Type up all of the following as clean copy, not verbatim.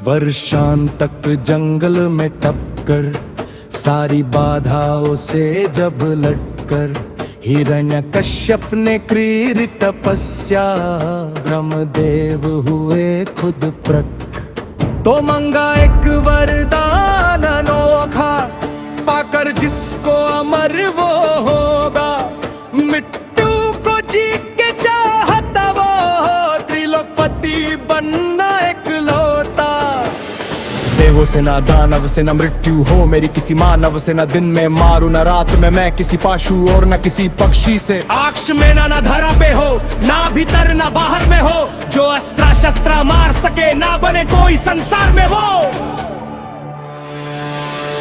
वर्षांतक जंगल में टपकर, सारी बाधाओं से जब लटकर, हिरण्यकश्यप ने क्रीर तपस्या, ब्रह्मदेव हुए खुद प्रक। तो मंगा एक वरदान अनोखा, पाकर जिसको अमर वो होगा। मृत्यु को जीत के चाहता वो, त्रिलोकपति बनना इकलौता। देवों से ना दानव से ना मृत्यु हो मेरी किसी मानव से, ना दिन में मारू ना रात में मैं किसी पाशु और ना किसी पक्षी से। आकाश में ना धरा पे हो, ना भीतर ना बाहर में हो, जो अस्त्र शस्त्र मार सके ना बने कोई संसार में वो।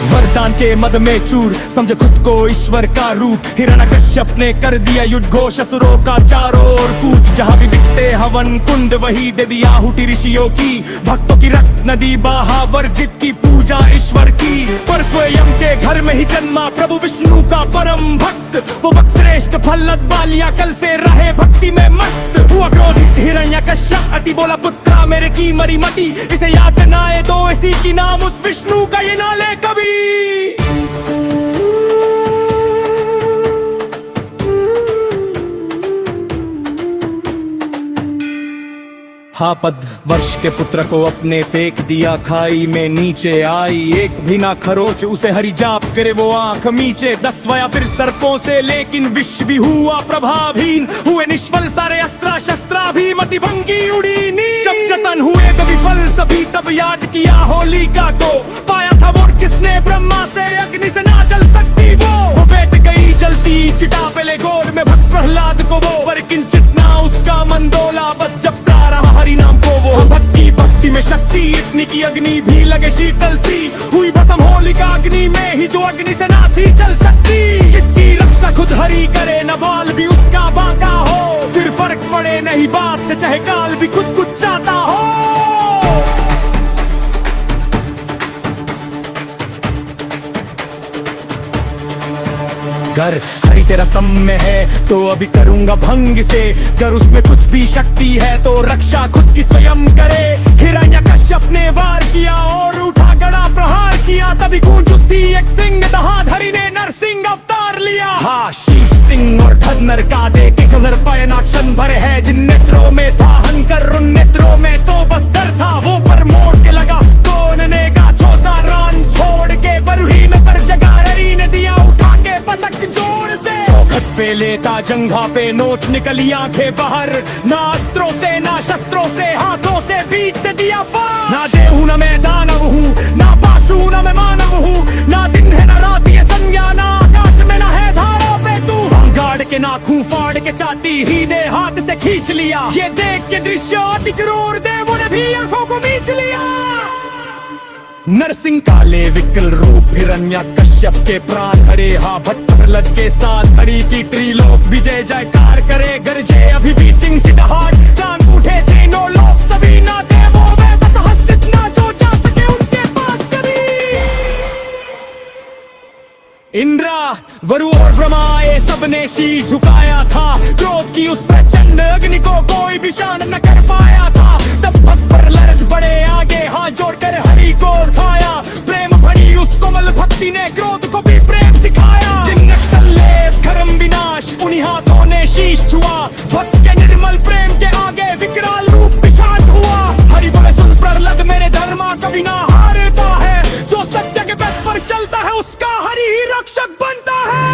वरदान के मद में चूर, समझे खुद को ईश्वर का रूप। हिरण्यकश्यप ने कर दिया युद्ध घोष, असुरों का चारों ओर कूच। जहाँ भी दिखते हवन कुंड, वही दे दिया आहुति ऋषियों की। भक्तों की रक्त नदी बहा, वर्जित की पूजा ईश्वर की। पर स्वयं के घर में ही जन्मा प्रभु विष्णु का परम भक्त। वो भक्त श्रेष्ठ प्रहलाद बालिया कल से रहे भक्ति में मस्त। हुआ क्रोधित हिरण्यकश्यप अति, बोला पुत्रा मेरे की मरी मती। इसे याद न आए तो इसी की नाम उस विष्णु का ये ना ले कभी। हाँ, पद वर्ष के पुत्र को अपने फेंक दिया खाई में, नीचे आई एक भी ना खरोच उसे हरि जाप करे वो आंख मीचे। 10 या फिर सर्पों से, लेकिन विष भी हुआ प्रभावहीन। हुए निष्फल सारे अस्त्र शस्त्र भी, मति भंगी उड़ी नींद। जब जतन हुए तो विफल सभी, तब याद किया होलिका को। पाया था वो किसने ब्रह्मा से, अग्नि से ना जल सकती वो बैठ गई जलती चिता पहले गोद में भक्त प्रहलाद को वो। पर किंचित ना उसका मन डोला, बस जपता रहा हरि नाम को वो। भक्ति भक्ति में शक्ति इतनी की अग्नि भी लगे शीतल सी। हुई भस्म होलिका अग्नि में ही, जो अग्नि से ना थी जल सकती। जिसकी रक्षा खुद हरि करे, न बाल भी उसका बांका हो। फिर फर्क पड़े नहीं बात से, चाहे काल भी खुद कुछ चाहता हो। गर हरि तेरा स्तंभ में है तो अभी करूंगा भंग से। गर उसमें कुछ भी शक्ति है तो रक्षा खुद की स्वयं करे। हिरण्यकश्यप ने वार किया और उठा गड़ा प्रहार किया। तभी गूंज उठी एक सिंह दहाड़, हरि ने नरसिंह अवतार लिया। हाँ, शीश सिंह और धनर का दे के कलर पयना क्षण भरे है। जिन नेत्रों में था हंकर, उन नेत्रों में तो बस डर था। वो पर मोड़ के लगा कौन ने का छोटा रान छोड़ के। बरूही में पर जगा रही ने दिया उठा के पटक जोर से। चौखट पे लेता जंघा पे नोच निकली आंखें बाहर। ना अस्त्रों से ना शस्त्रों से, हाथों से बीच से दिया फाड़। ना देहू ना मैं दानव हूँ, ना पाशु ना मैं मानव हूँ। ना दिन है ना रात ये संज्ञा, ना आकाश में ना है धारा पे तू। गाड़ के नाखून फाड़ के चाहती ही दे हाथ से खींच लिया। ये देख के दृश्य अति क्रूर, देवों ने भी आंखों को मीच लिया। नरसिंह काले विकल रूप, हिरण्यकश्यप के प्राण हरे। हाँ, भट्ट प्रहलाद के साथ हरि की त्रिलोक विजय जयकार करे। गरजे अभी भी सिंह सी दहाड़, कान उठे तीनों लोग सभी। ना देवों में बस हसित, ना जो जा सके उनके पास कभी। इंद्रा वरु और ब्रह्मा ये सबने शीश झुकाया था। क्रोध की उस प्रचंड अग्नि को कोई भी शांत न कर पाया था। तब भक्त प्रहलाद बड़े आगे हाथ जोड़कर हरि को उठाया। प्रेम भरी उस कोमल भक्ति ने क्रोध को भी प्रेम सिखाया। जिन नक्सल लेप धर्म विनाश, उन्हीं हाथों ने शीश छुआ। भक्त के निर्मल प्रेम के आगे विकराल रूप भी शांत हुआ। हरि बोले सुन प्रहलाद, मेरे धर्मा कभी ना हारता है। जो सत्य के पथ पर चलता है उसका हरि ही रक्षक बनता है।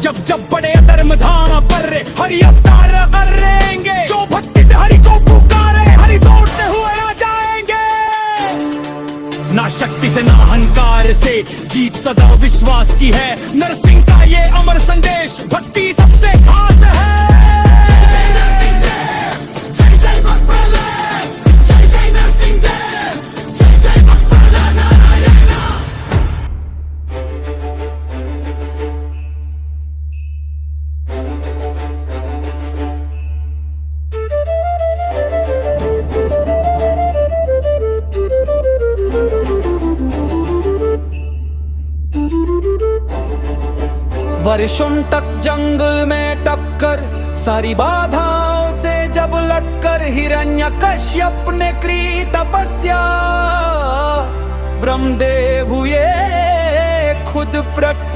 जब जब बड़े अधर्म धाम पर हरि अवतार करेंगे। जो भक्ति से हरि को पुकारे, हरि दौड़ते हुए आ जाएंगे। ना शक्ति से ना अहंकार से, जीत सदा विश्वास की है। नरसिंह का ये अमर संदेश, भक्ति सबसे खास है। वर्षों तक जंगल में टपकर, सारी बाधाओं से जब लटकर, हिरण्यकश्यप ने की तपस्या, ब्रह्मदेव हुए खुद प्रकट।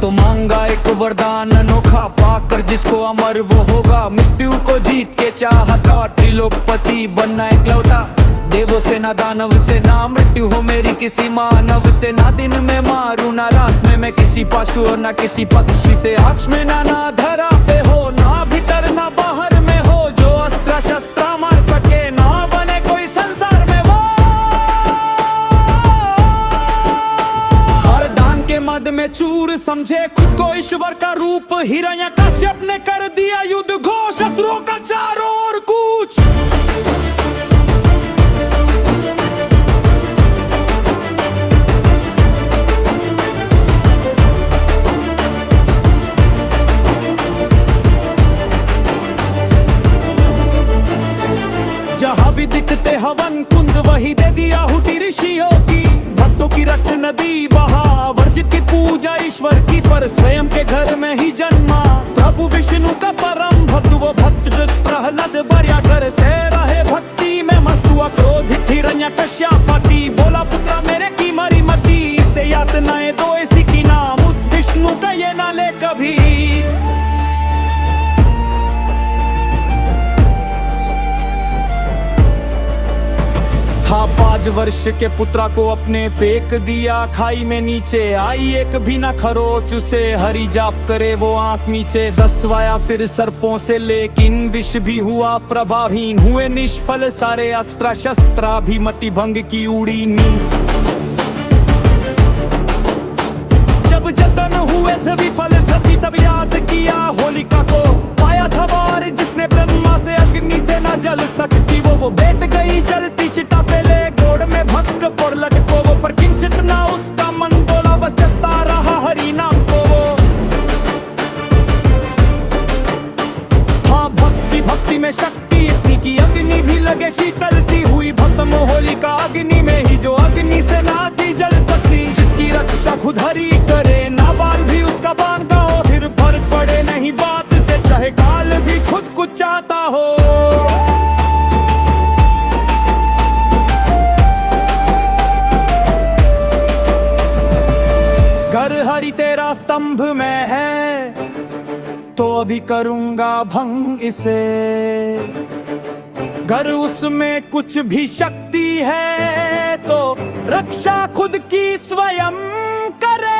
तो मांगा एक वरदान अनोखा, पाकर जिसको अमर वो होगा। मृत्यु को जीत के चाहता, त्रिलोकपति बनना एकलौता। देवों से ना दानव से ना मृत्यु हो मेरी किसी मानव से। ना दिन में मारू ना रात में मैं किसी पशु और ना किसी पक्षी से। आँख में ना धरा पे हो, ना भीतर ना बाहर में हो। जो अस्त्र शस्त्र मार सके ना बने कोई संसार में वो। हर दान के मद में चूर समझे खुद को ईश्वर का रूप। हिरण्यकश्यप ने कर दिया युद्ध घोष, असुरों का चारों ओर कूच। जहाँ भी दिखते हवन कुंड वही दे दिया आहुति ऋषियों की। भक्तों की रक्त नदी बहा, वर्जित की पूजा ईश्वर की। पर स्वयं के घर में ही जन्मा प्रभु विष्णु का परम भक्त। वो भक्त प्रहलाद बर्या कर से रहे भक्ति में मस्त हुआ। क्रोधित हिरण्यकश्यप बोला पुत्रा मेरे की मरी मती। इसे यातनाएं दो ऐसी की नाम, उस विष्णु का ये ना ले कभी। हाँ 5 वर्ष के पुत्रा को अपने फेंक दिया खाई में नीचे। आई एक भी ना खरोच उसे, हरि जाप करे वो आंख नीचे। 10 वाया फिर सर्पों से, लेकिन विष भी हुआ प्रभावहीन। हुए निष्फल सारे अस्त्र शस्त्र, भी मति भंग की उड़ी नींद। जब जतन हुए थे विफल सती, तब याद किया होलिका को। पाया था बार जिसने ब्रह्मा से अग्नि से न जल सकती। वो बैठ गई जलती चिता पे ले, गोड़ में भक्त पर लगको वो। पर किंचित ना उसका मन बोला, बस चलता रहा हरि नाम को वो। हाँ भक्ति भक्ति में शक्ति इतनी की अग्नि भी लगे शीतल सी हुई। भस्म होलिका अग्नि में ही, जो अग्नि से ना थी जल सकती। जिसकी रक्षा खुद हरि करे, ना बाल भी उसका बांध का हो। फिर फर्क पड़े नहीं बात से, चाहे काल भी खुद कुछ चाहता हो। घर हरि तेरा स्तंभ में है, तो अभी करूंगा भंग इसे। घर उसमें कुछ भी शक्ति है, तो रक्षा खुद की स्वयं करे।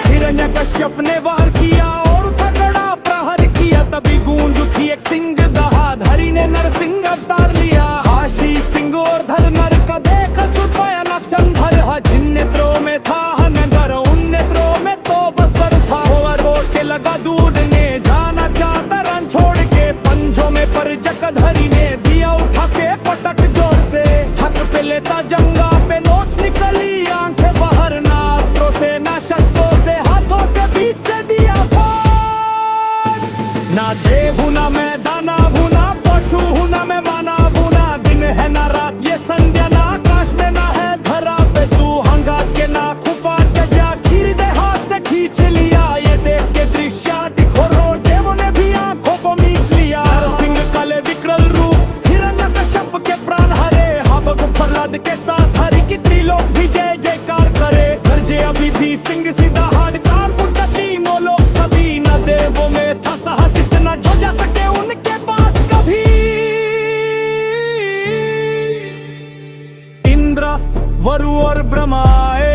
हिरण्यकश्यप ने वार किया और तगड़ा प्रहार किया। तभी गूंज उठी एक सिंह दहाड़, हरि ने नरसिंह अवतार लिया। हाशी सिंह और धर नर का देख सुर भयानक संघर। जिन नेत्रों में था हनगर, उन नेत्रों में तो बस्तर था। ओवरलोड के लगा दूधने, जाना चाहता रन छोड़ के। पंजों में पर जकधरी ने दिया उठा के पटक जोर से। छत पे लेता जंगा पे नोच निकली आंखें बाहर। ना अस्त्रों से ना शस्त्रों से, हाथों से बीच से दिया फाड़। ना देव हूं ना मैं दानव हूं, ना पशु हूं ना मैं मानव हूं। ना दिन है ना रात ये संध्या, ना आकाश में ना है धरा पे तू। हंगात के ना खुफा के जा, खीर दे हाथ से खींच लिया। ये देख के दृश्य दिखोर, देवों ने भी आंखों को मीच लिया। नरसिंह काले विकराल रूप, हिरण्यकश्यप के प्राण हरे। हबक प्रहलाद के साथ हरि की त्रिलोक भी जय जयकार करे। गरजे अभी भी सिंह सीधा हाड, कान पुटता तीनों लोग सभी। न देवों में था साहस इतना, जो जा सके उनके पास कभी। इंद्र वरु और ब्रह्माए,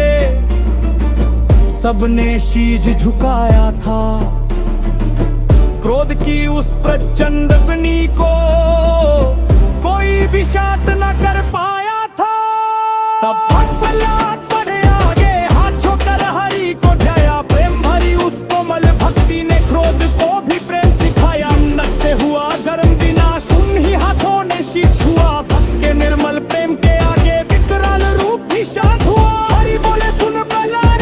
सबने शीश झुकाया था। क्रोध की उस प्रचंड अग्नि को कोई भी शांत न कर पाया था। तब प्रहलाद बढ़े आगे, हाथ छोकर हरि को ध्याया। प्रेम भरी उस कोमल भक्ति ने क्रोध को भी प्रेम सिखाया। चिन्नत से हुआ धर्म विनाश, उन ही हाथों ने शीश हुआ। भक्त के निर्मल प्रेम के आगे विकराल रूप भी शांत हुआ। हरि बोले सुन प्रहलाद,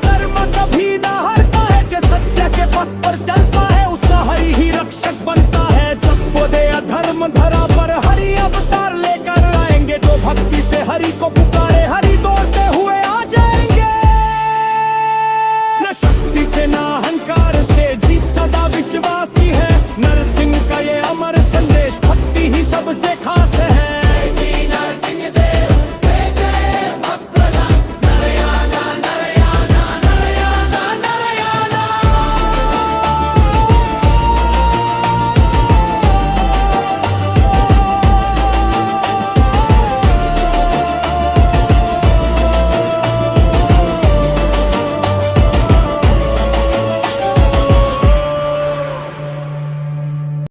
धर्म कभी ना हारता है। जो सत्य के पथ पर चलता है, उसका हरि ही रक्षक बनता है। जब वो दे अधर्म धरा पर, हरि अवतार लेकर आएंगे। जो भक्ति से हरि को पुकारे, हरि सबसे खास